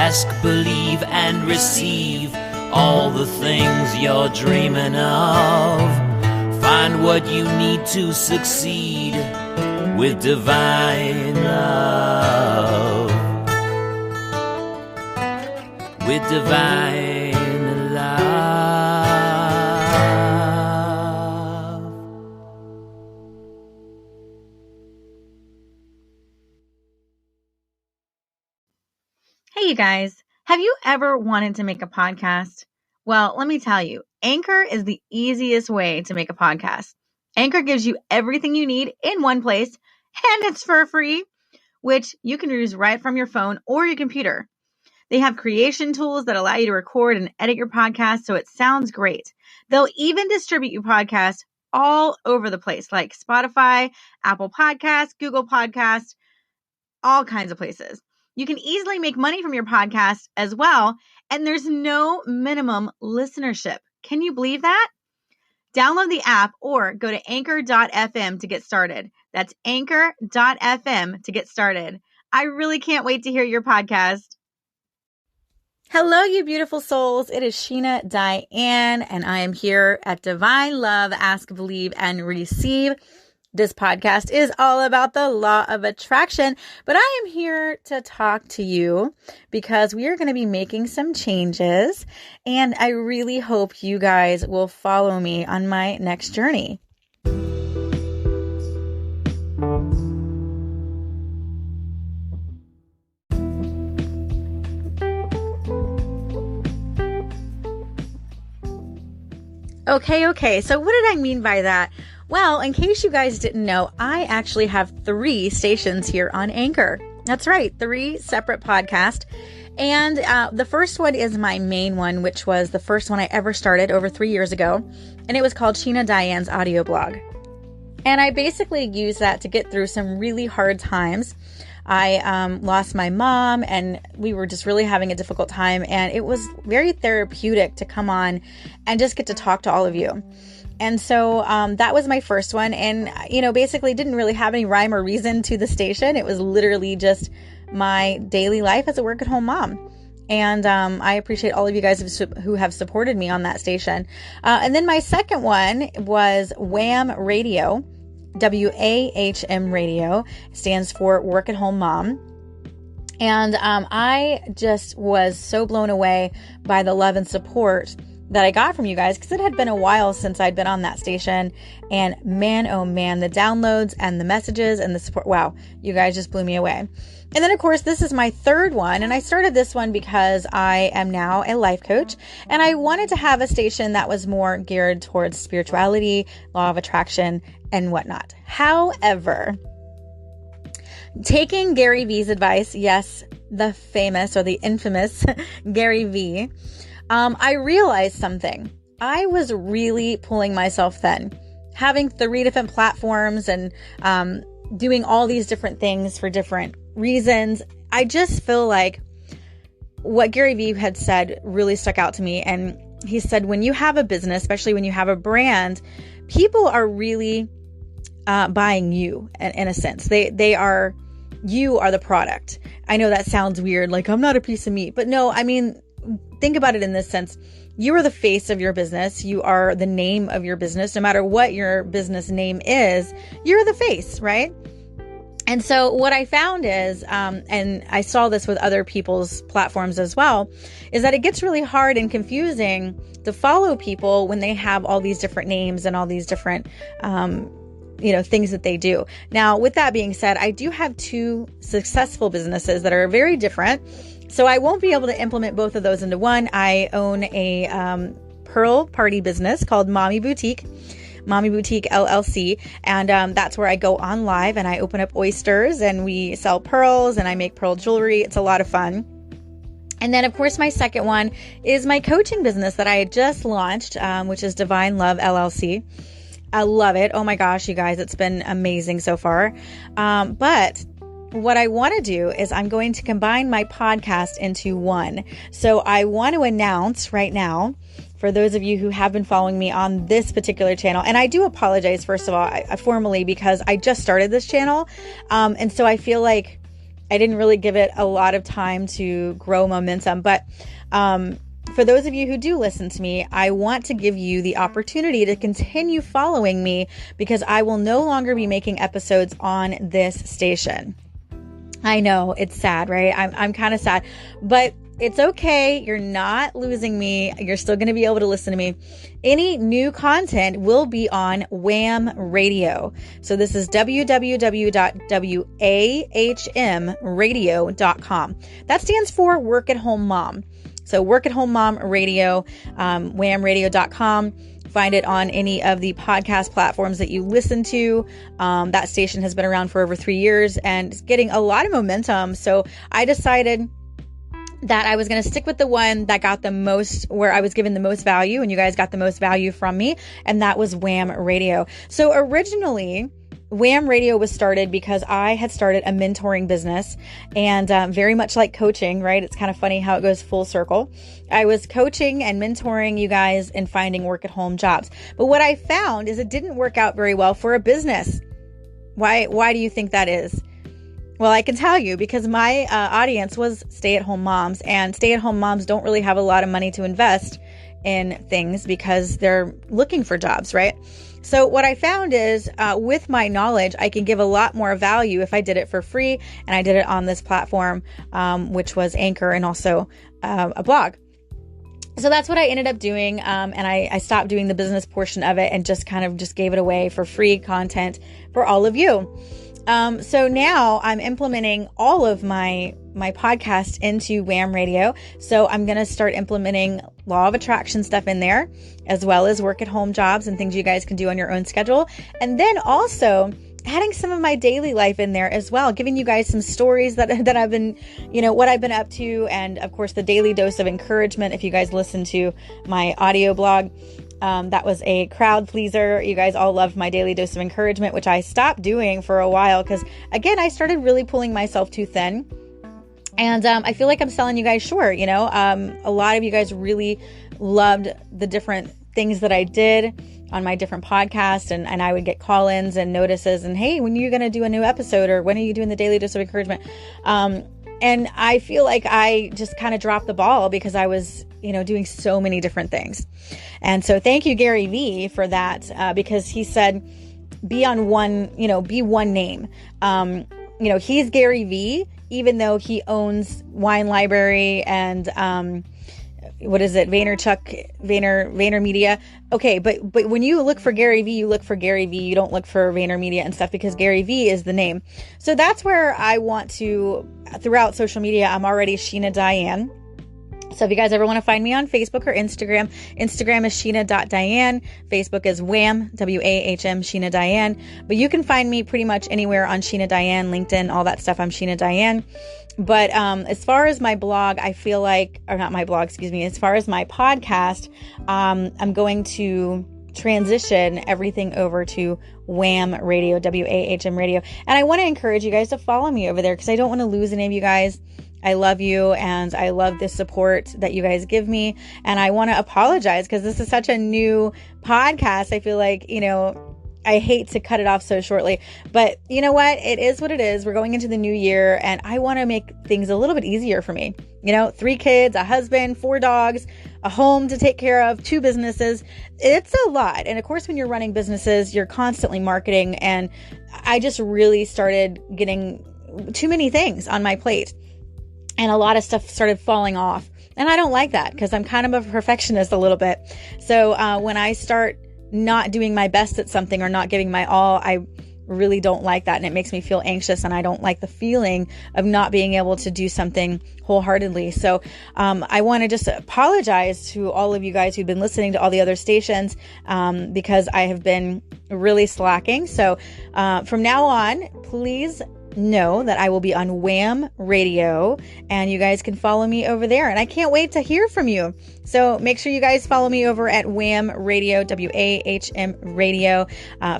ask, believe, and receive all the things you're dreaming of. Find what you need to succeed with divine love. With divine love. Hey, you guys, have you ever wanted to make a podcast? Well, let me tell you, Anchor is the easiest way to make a podcast. Anchor gives you everything you need in one place, and it's for free, which you can use right from your phone or your computer. They have creation tools that allow you to record and edit your podcast so it sounds great. They'll even distribute your podcast all over the place, like Spotify, Apple Podcasts, Google Podcasts, all kinds of places. You can easily make money from your podcast as well, and there's no minimum listenership. Can you believe that? Download the app or go to anchor.fm to get started. That's anchor.fm to get started. I really can't wait to hear your podcast. Hello, you beautiful souls. It is Sheena Diane, and I am here at Divine Love, Ask, Believe, and Receive. This podcast is all about the law of attraction, but I am here to talk to you because we are going to be making some changes, and I really hope you guys will follow me on my next journey. Okay. So what did I mean by that? Well, in case you guys didn't know, I actually have 3 stations here on Anchor. That's right, 3 separate podcasts. And the first one is my main one, which was the first one I ever started over 3 years ago. And it was called Sheena Diane's Audio Blog. And I basically used that to get through some really hard times. I lost my mom, and we were just really having a difficult time. And it was very therapeutic to come on and just get to talk to all of you. And so that was my first one. And, basically didn't really have any rhyme or reason to the station. It was literally just my daily life as a work-at-home mom. And I appreciate all of you guys who have supported me on that station. And then my second one was WAHM Radio. WAHM Radio stands for Work at Home Mom. And I just was so blown away by the love and support that I got from you guys, because it had been a while since I'd been on that station. And man, oh man, the downloads and the messages and the support. Wow, you guys just blew me away. And then, of course, this is my third one. And I started this one because I am now a life coach. And I wanted to have a station that was more geared towards spirituality, law of attraction, and whatnot. However, taking Gary Vee's advice, yes, the famous or the infamous Gary Vee, I realized something. I was really pulling myself thin, having 3 different platforms and doing all these different things for different reasons. I just feel like what Gary Vee had said really stuck out to me. And he said, when you have a business, especially when you have a brand, people are really buying you in a sense. You are the product. I know that sounds weird, like I'm not a piece of meat, but no, I mean, think about it in this sense. You are the face of your business. You are the name of your business. No matter what your business name is, you're the face, right? And so what I found is, and I saw this with other people's platforms as well, is that it gets really hard and confusing to follow people when they have all these different names and all these different, things that they do. Now, with that being said, I do have 2 successful businesses that are very different. So I won't be able to implement both of those into one. I own a pearl party business called Mommy Boutique LLC. And that's where I go on live and I open up oysters and we sell pearls and I make pearl jewelry. It's a lot of fun. And then, of course, my second one is my coaching business that I had just launched, which is Divine Love LLC. I love it. Oh my gosh, you guys, it's been amazing so far. But what I want to do is I'm going to combine my podcast into one. So I want to announce right now, for those of you who have been following me on this particular channel, and I do apologize, first of all, formally, because I just started this channel. And so I feel like I didn't really give it a lot of time to grow momentum. But for those of you who do listen to me, I want to give you the opportunity to continue following me, because I will no longer be making episodes on this station. I know it's sad, right? I'm kind of sad, but it's okay. You're not losing me. You're still going to be able to listen to me. Any new content will be on WAHM Radio. So this is www.wahmradio.com. That stands for Work at Home Mom. So Work at Home Mom Radio, whamradio.com. Find it on any of the podcast platforms that you listen to. That station has been around for over 3 years and it's getting a lot of momentum. So I decided that I was going to stick with the one that got the most, where I was given the most value and you guys got the most value from me. And that was WAHM Radio. So originally, WAHM Radio was started because I had started a mentoring business, and very much like coaching, right? It's kind of funny how it goes full circle. I was coaching and mentoring you guys in finding work at home jobs. But what I found is it didn't work out very well for a business. Why do you think that is? Well, I can tell you, because my audience was stay-at-home moms, and stay-at-home moms don't really have a lot of money to invest in things because they're looking for jobs, right? So what I found is with my knowledge, I can give a lot more value if I did it for free, and I did it on this platform, which was Anchor, and also a blog. So that's what I ended up doing, and I stopped doing the business portion of it and just gave it away for free content for all of you. So now I'm implementing all of my podcast into WAHM Radio. So I'm going to start implementing law of attraction stuff in there, as well as work at home jobs and things you guys can do on your own schedule. And then also adding some of my daily life in there as well, giving you guys some stories that I've been, what I've been up to. And of course, the daily dose of encouragement. If you guys listen to my audio blog, that was a crowd pleaser. You guys all loved my daily dose of encouragement, which I stopped doing for a while because, again, I started really pulling myself too thin. And I feel like I'm selling you guys short, a lot of you guys really loved the different things that I did on my different podcasts, and I would get call-ins and notices and, hey, when are you going to do a new episode, or when are you doing the daily dose of encouragement? And I feel like I just kind of dropped the ball because I was, doing so many different things. And so thank you, Gary V, for that, because he said, be one name. He's Gary V, even though he owns Wine Library and, VaynerMedia. Okay. But when you look for Gary V, you look for Gary V. You don't look for VaynerMedia and stuff, because Gary V is the name. So that's where I want to, throughout social media, I'm already Sheena Diane. So if you guys ever want to find me on Facebook or Instagram is Sheena.Diane. Facebook is WAHM, WAHM, Sheena Diane. But you can find me pretty much anywhere on Sheena Diane, LinkedIn, all that stuff. I'm Sheena Diane. But as far as my blog, I feel like, or not my blog, excuse me, as far as my podcast, I'm going to transition everything over to WAHM Radio, WAHM Radio. And I want to encourage you guys to follow me over there, because I don't want to lose any of you guys. I love you, and I love the support that you guys give me. And I want to apologize because this is such a new podcast. I feel like, I hate to cut it off so shortly, but you know what? It is what it is. We're going into the new year, and I want to make things a little bit easier for me. 3 kids, a husband, 4 dogs, a home to take care of, 2 businesses. It's a lot. And of course, when you're running businesses, you're constantly marketing. And I just really started getting too many things on my plate. And a lot of stuff started falling off. And I don't like that, because I'm kind of a perfectionist a little bit. So when I start not doing my best at something or not giving my all, I really don't like that. And it makes me feel anxious, and I don't like the feeling of not being able to do something wholeheartedly. So I want to just apologize to all of you guys who've been listening to all the other stations, because I have been really slacking. So from now on, please know that I will be on WAHM Radio, and you guys can follow me over there. And I can't wait to hear from you. So make sure you guys follow me over at WAHM Radio, WAHM Radio.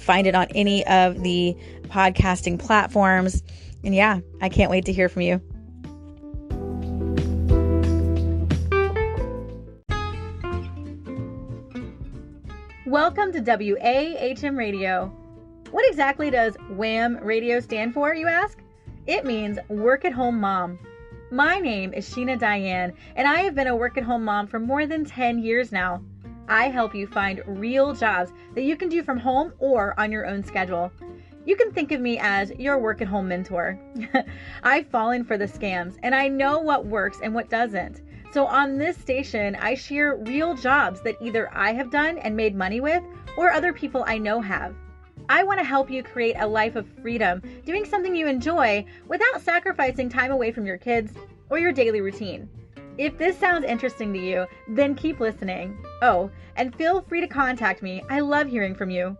Find it on any of the podcasting platforms. And yeah, I can't wait to hear from you. Welcome to WAHM Radio. What exactly does WAHM Radio stand for, you ask? It means work at home mom. My name is Sheena Diane, and I have been a work at home mom for more than 10 years now. I help you find real jobs that you can do from home or on your own schedule. You can think of me as your work at home mentor. I've fallen for the scams, and I know what works and what doesn't. So on this station, I share real jobs that either I have done and made money with, or other people I know have. I want to help you create a life of freedom, doing something you enjoy without sacrificing time away from your kids or your daily routine. If this sounds interesting to you, then keep listening. Oh, and feel free to contact me. I love hearing from you.